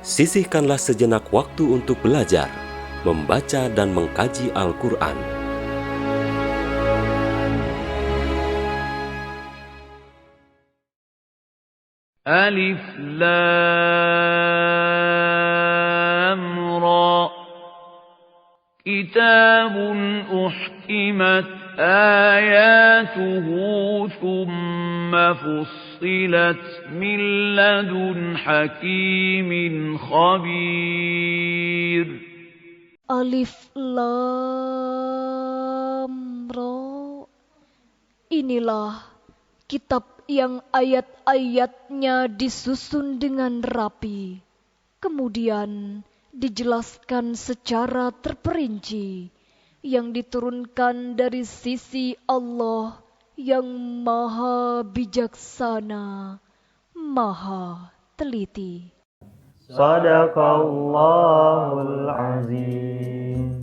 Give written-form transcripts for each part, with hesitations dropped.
Sisihkanlah sejenak waktu untuk belajar, membaca dan mengkaji Al-Quran. Alif Lam Ra. Kitabun uhkimat ayatuhu thumma fussilat min ladun hakimin khabir. Alif Lam Ra. Inilah kitab yang ayat-ayatnya disusun dengan rapi, kemudian dijelaskan secara terperinci, yang diturunkan dari sisi Allah yang Maha Bijaksana, Maha Teliti. Shadaqallahul Azim.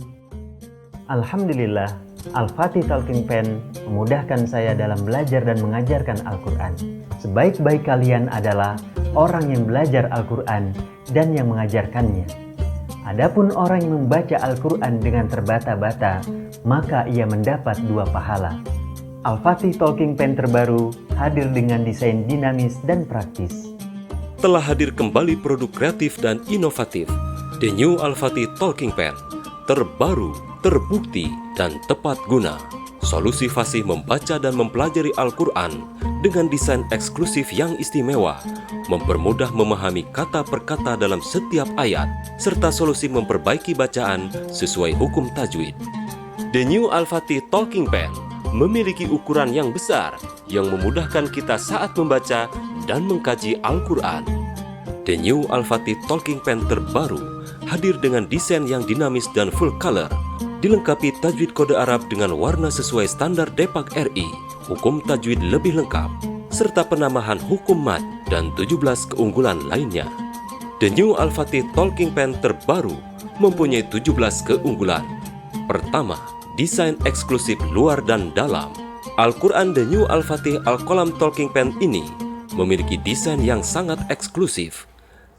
Alhamdulillah, Al-Fatih Talking Pen memudahkan saya dalam belajar dan mengajarkan Al-Quran. Sebaik-baik kalian adalah orang yang belajar Al-Quran dan yang mengajarkannya. Adapun orang yang membaca Al-Quran dengan terbata-bata, maka ia mendapat 2 pahala. Al-Fatih Talking Pen terbaru hadir dengan desain dinamis dan praktis. Telah hadir kembali produk kreatif dan inovatif, The New Al-Fatih Talking Pen, terbaru, terbukti, dan tepat guna. Solusi fasih membaca dan mempelajari Al-Quran dengan desain eksklusif yang istimewa, mempermudah memahami kata per kata dalam setiap ayat, serta solusi memperbaiki bacaan sesuai hukum tajwid. The New Al-Fatih Talking Pen memiliki ukuran yang besar yang memudahkan kita saat membaca dan mengkaji Al-Quran. The New Al-Fatih Talking Pen terbaru hadir dengan desain yang dinamis dan full color, dilengkapi tajwid kode Arab dengan warna sesuai standar Depak RI, hukum tajwid lebih lengkap, serta penambahan hukum mad dan 17 keunggulan lainnya. The New Al-Fatih Talking Pen terbaru mempunyai 17 keunggulan. Pertama, desain eksklusif luar dan dalam. Al-Quran The New Al-Fatih Al-Qalam Talking Pen ini memiliki desain yang sangat eksklusif,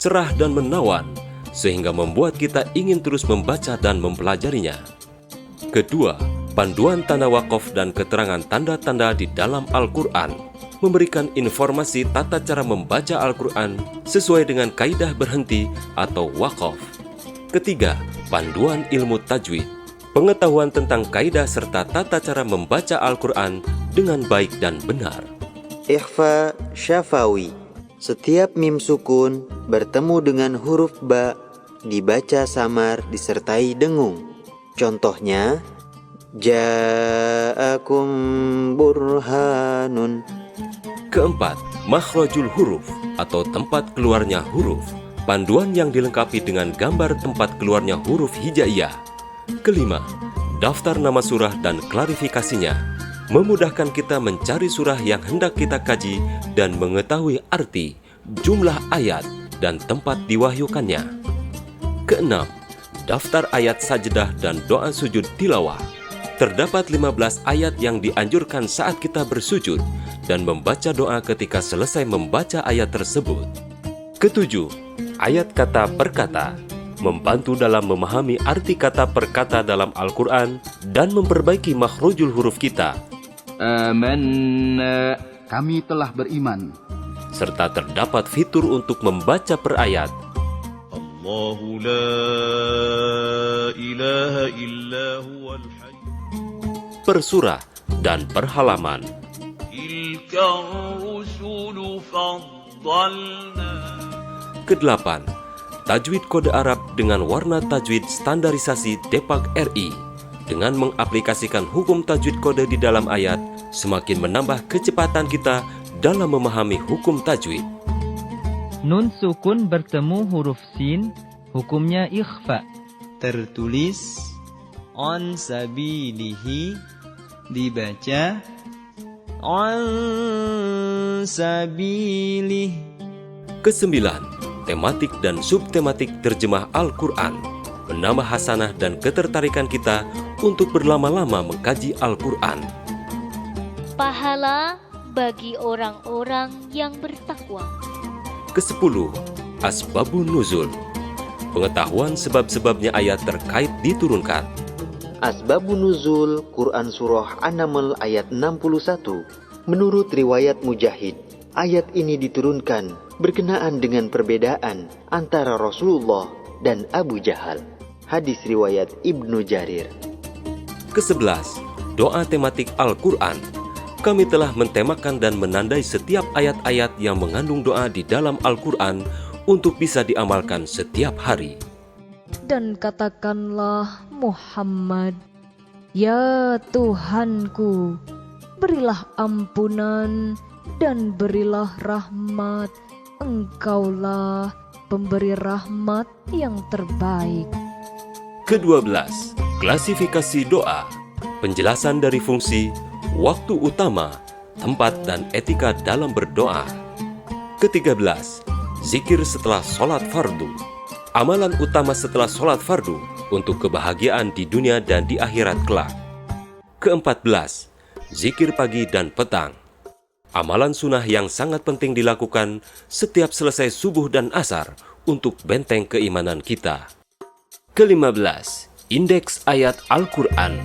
cerah dan menawan, sehingga membuat kita ingin terus membaca dan mempelajarinya. Kedua, panduan tanda wakaf dan keterangan tanda-tanda di dalam Al-Quran memberikan informasi tata cara membaca Al-Quran sesuai dengan kaidah berhenti atau wakaf. Ketiga, panduan ilmu tajwid, pengetahuan tentang kaidah serta tata cara membaca Al-Quran dengan baik dan benar. Ikhfa syafawi, setiap mim sukun bertemu dengan huruf ba dibaca samar disertai dengung. Contohnya, ja'akum burhanun. Keempat, makhrajul huruf atau tempat keluarnya huruf, panduan yang dilengkapi dengan gambar tempat keluarnya huruf hijaiyah. Kelima, daftar nama surah dan klarifikasinya, memudahkan kita mencari surah yang hendak kita kaji dan mengetahui arti, jumlah ayat, dan tempat diwahyukannya. Keenam, daftar ayat sajdah dan doa sujud tilawah. Terdapat 15 ayat yang dianjurkan saat kita bersujud dan membaca doa ketika selesai membaca ayat tersebut. Ketujuh, ayat kata per kata, membantu dalam memahami arti kata per kata dalam Al-Quran dan memperbaiki makhrajul huruf kita. Amanna, kami telah beriman. Serta terdapat fitur untuk membaca per ayat. Allahu la ilaha illa huwal hayy. Per surah dan per halaman. Tilka rusulu faddalna. Kedelapan, tajwid kode Arab dengan warna tajwid standarisasi Depak RI. Dengan mengaplikasikan hukum tajwid kode di dalam ayat, semakin menambah kecepatan kita dalam memahami hukum tajwid. Nun sukun bertemu huruf sin, hukumnya ikhfa. Tertulis on sabilihi, dibaca on sabilih. Kesembilan, tematik dan subtematik terjemah Al-Quran, menambah hasanah dan ketertarikan kita untuk berlama-lama mengkaji Al-Quran. Pahala bagi orang-orang yang bertakwa. Kesepuluh, asbabun nuzul, pengetahuan sebab-sebabnya ayat terkait diturunkan. Asbabun Nuzul Quran Surah An-Naml ayat 61. Menurut riwayat Mujahid, ayat ini diturunkan berkenaan dengan perbedaan antara Rasulullah dan Abu Jahal. Hadis riwayat Ibnu Jarir. Ke-11, doa tematik Al-Quran. Kami telah mentemakan dan menandai setiap ayat-ayat yang mengandung doa di dalam Al-Quran untuk bisa diamalkan setiap hari. Dan katakanlah Muhammad, ya Tuhanku, berilah ampunan dan berilah rahmat. Engkaulah pemberi rahmat yang terbaik. Ke-12, klasifikasi doa. Penjelasan dari fungsi, waktu utama, tempat dan etika dalam berdoa. Ke-13, zikir setelah sholat fardu. Amalan utama setelah sholat fardu untuk kebahagiaan di dunia dan di akhirat kelak. Ke-14, zikir pagi dan petang. Amalan sunnah yang sangat penting dilakukan setiap selesai subuh dan asar untuk benteng keimanan kita. Ke-15, indeks ayat Al-Quran.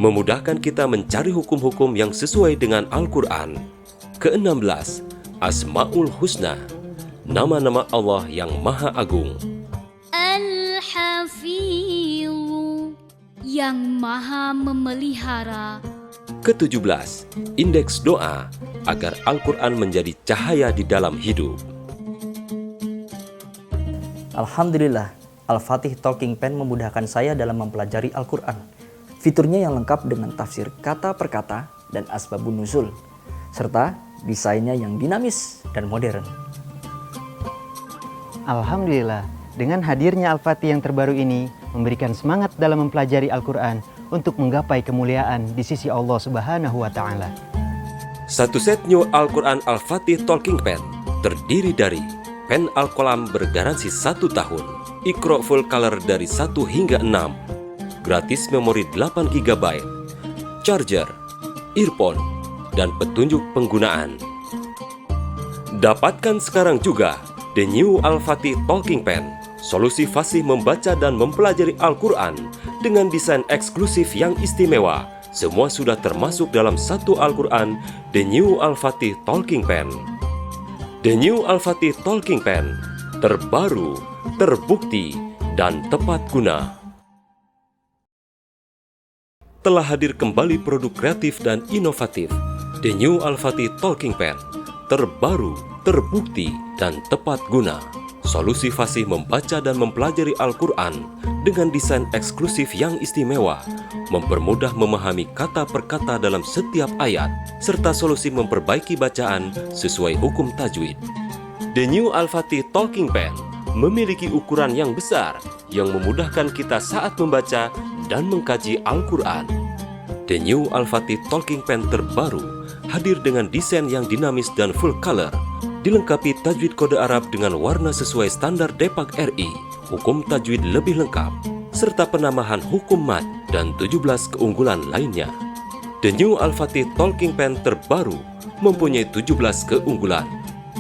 Memudahkan kita mencari hukum-hukum yang sesuai dengan Al-Quran. Ke-16, Asma'ul Husna. Nama-nama Allah yang Maha Agung. Al-Hafizu, yang Maha memelihara. Ke-17, indeks doa agar Al-Quran menjadi cahaya di dalam hidup. Alhamdulillah, Al-Fatih Talking Pen memudahkan saya dalam mempelajari Al-Quran. Fiturnya yang lengkap dengan tafsir kata per kata dan asbabun nuzul, serta desainnya yang dinamis dan modern. Alhamdulillah, dengan hadirnya Al-Fatih yang terbaru ini memberikan semangat dalam mempelajari Al-Quran untuk menggapai kemuliaan di sisi Allah Subhanahu wa Ta'ala. Satu set new Al-Quran Al-Fatih Talking Pen terdiri dari pen Al-Qalam bergaransi 1 tahun, Iqra full color dari 1 hingga 6, gratis memori 8 GB, charger, earphone, dan petunjuk penggunaan. Dapatkan sekarang juga The New Al-Fatih Talking Pen, solusi fasih membaca dan mempelajari Al-Quran dengan desain eksklusif yang istimewa. Semua sudah termasuk dalam satu Al-Quran, The New Al-Fatih Talking Pen. The New Al-Fatih Talking Pen, terbaru, terbukti, dan tepat guna. Telah hadir kembali produk kreatif dan inovatif, The New Al-Fatih Talking Pen, terbaru, terbukti, dan tepat guna. Solusi fasih membaca dan mempelajari Al-Quran dengan desain eksklusif yang istimewa, mempermudah memahami kata per kata dalam setiap ayat, serta solusi memperbaiki bacaan sesuai hukum tajwid. The New Al-Fatih Talking Pen memiliki ukuran yang besar yang memudahkan kita saat membaca dan mengkaji Al-Quran. The New Al-Fatih Talking Pen terbaru hadir dengan desain yang dinamis dan full color, dilengkapi tajwid kode Arab dengan warna sesuai standar Depak RI, hukum tajwid lebih lengkap, serta penambahan hukum mat dan 17 keunggulan lainnya. The New Al-Fatih Talking Pen terbaru mempunyai 17 keunggulan.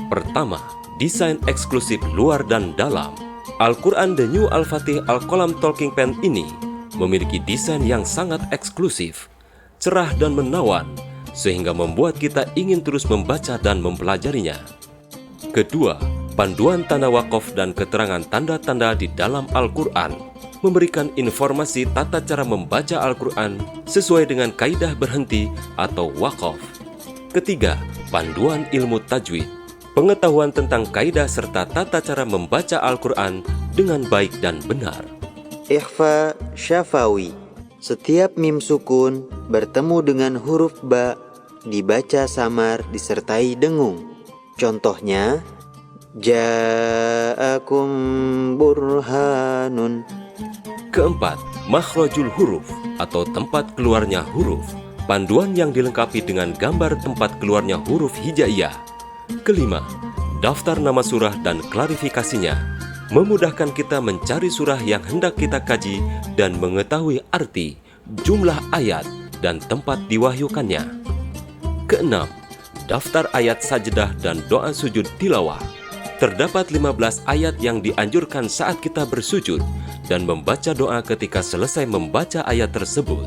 Pertama, desain eksklusif luar dan dalam. Al-Quran The New Al-Fatih Al-Qalam Talking Pen ini memiliki desain yang sangat eksklusif, cerah dan menawan, sehingga membuat kita ingin terus membaca dan mempelajarinya. Kedua, panduan tanda wakaf dan keterangan tanda-tanda di dalam Al-Quran memberikan informasi tata cara membaca Al-Quran sesuai dengan kaidah berhenti atau wakaf. Ketiga, panduan ilmu tajwid, pengetahuan tentang kaidah serta tata cara membaca Al-Quran dengan baik dan benar. Ikhfa Syafawi. Setiap mim sukun bertemu dengan huruf ba dibaca samar disertai dengung. Contohnya, Ja'akum burhanun. Keempat, makhrajul huruf atau tempat keluarnya huruf. Panduan yang dilengkapi dengan gambar tempat keluarnya huruf hijaiyah. Kelima, daftar nama surah dan klarifikasinya. Memudahkan kita mencari surah yang hendak kita kaji dan mengetahui arti, jumlah ayat, dan tempat diwahyukannya. Keenam, daftar ayat sajdah dan doa sujud tilawah. Terdapat 15 ayat yang dianjurkan saat kita bersujud dan membaca doa ketika selesai membaca ayat tersebut.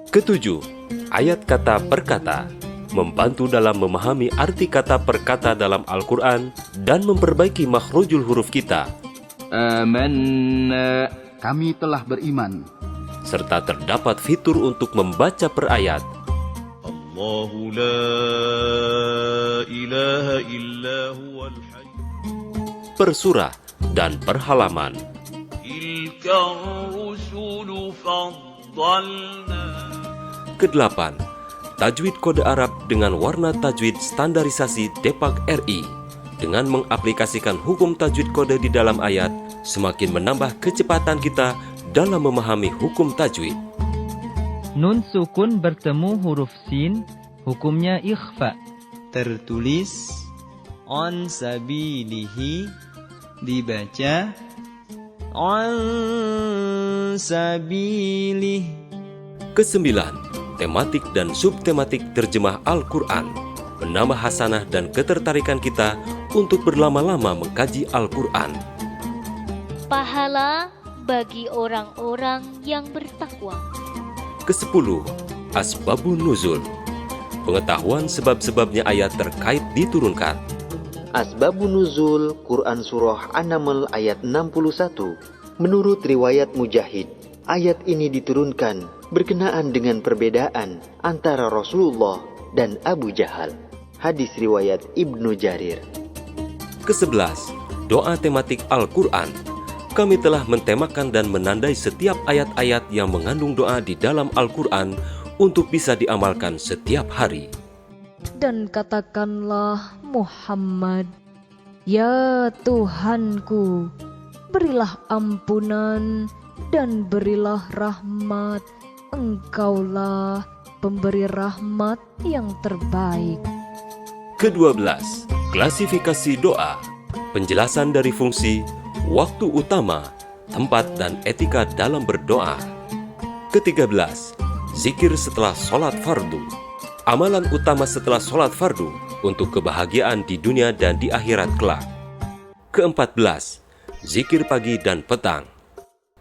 Ketujuh, ayat kata per kata, membantu dalam memahami arti kata per kata dalam Al-Quran dan memperbaiki makhrujul huruf kita. Amanna, kami telah beriman. Serta terdapat fitur untuk membaca per ayat. Allahu la ilaha illa huwal hayy. Per surah dan per halaman. Tilka rusulu faddalna. Kedelapan, tajwid kode Arab dengan warna tajwid standarisasi Depak RI. Dengan mengaplikasikan hukum tajwid kode di dalam ayat, semakin menambah kecepatan kita dalam memahami hukum tajwid. Nun sukun bertemu huruf sin, hukumnya ikhfa. Tertulis on sabilihi, dibaca on sabilih. Kesembilan, tematik dan subtematik terjemah Al-Quran, menambah hasanah dan ketertarikan kita untuk berlama-lama mengkaji Al-Quran. Pahala bagi orang-orang yang bertakwa. Kesepuluh, asbabun nuzul, pengetahuan sebab-sebabnya ayat terkait diturunkan. Asbabun nuzul Quran Surah An-Naml ayat 61. Menurut riwayat Mujahid, ayat ini diturunkan berkenaan dengan perbedaan antara Rasulullah dan Abu Jahal. Hadis riwayat Ibnu Jarir. Kesebelas, doa tematik Al-Quran. Kami telah mentemakan dan menandai setiap ayat-ayat yang mengandung doa di dalam Al-Quran untuk bisa diamalkan setiap hari. Dan katakanlah Muhammad, ya Tuhanku, berilah ampunan dan berilah rahmat. Engkaulah pemberi rahmat yang terbaik. Kedua-belas, klasifikasi doa, penjelasan dari fungsi, waktu utama, tempat dan etika dalam berdoa. Ketiga-belas, zikir setelah sholat fardu, amalan utama setelah sholat fardu untuk kebahagiaan di dunia dan di akhirat kelak. Keempat-belas, zikir pagi dan petang,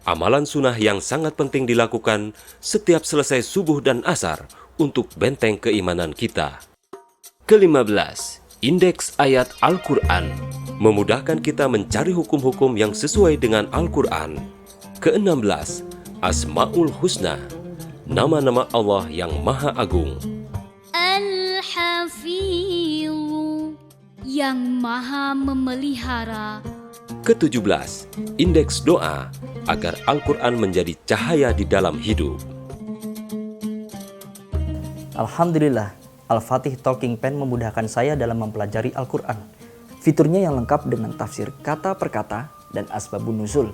amalan sunnah yang sangat penting dilakukan setiap selesai subuh dan asar untuk benteng keimanan kita. Kelima-belas, indeks ayat Al-Quran, memudahkan kita mencari hukum-hukum yang sesuai dengan Al-Quran. Keenam-belas, Asma'ul Husna, nama-nama Allah yang Maha Agung. Al-Hafizu, yang Maha memelihara. Ketujuh-belas, indeks doa agar Al-Quran menjadi cahaya di dalam hidup. Alhamdulillah, Al-Fatih Talking Pen memudahkan saya dalam mempelajari Al-Quran. Fiturnya yang lengkap dengan tafsir kata per kata dan asbabun nuzul,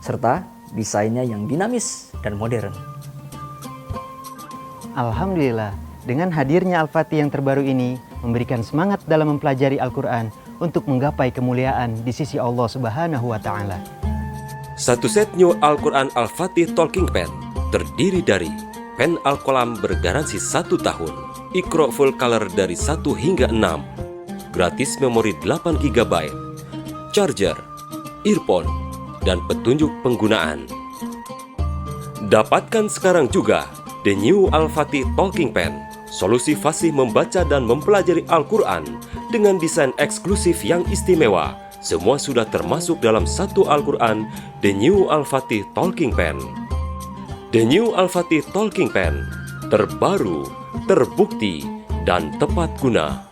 serta desainnya yang dinamis dan modern. Alhamdulillah, dengan hadirnya Al-Fatih yang terbaru ini memberikan semangat dalam mempelajari Al-Quran untuk menggapai kemuliaan di sisi Allah Subhanahu wa Ta'ala. Satu set new Al-Quran Al-Fatih Talking Pen terdiri dari pen Al-Qalam bergaransi 1 tahun, Iqra full color dari 1 hingga 6, gratis memori 8 GB, charger, earphone, dan petunjuk penggunaan. Dapatkan sekarang juga The New Al-Fatih Talking Pen, solusi fasih membaca dan mempelajari Al-Quran dengan desain eksklusif yang istimewa. Semua sudah termasuk dalam satu Al-Quran, The New Al-Fatih Talking Pen. The New Al-Fatih Talking Pen, terbaru, terbukti, dan tepat guna.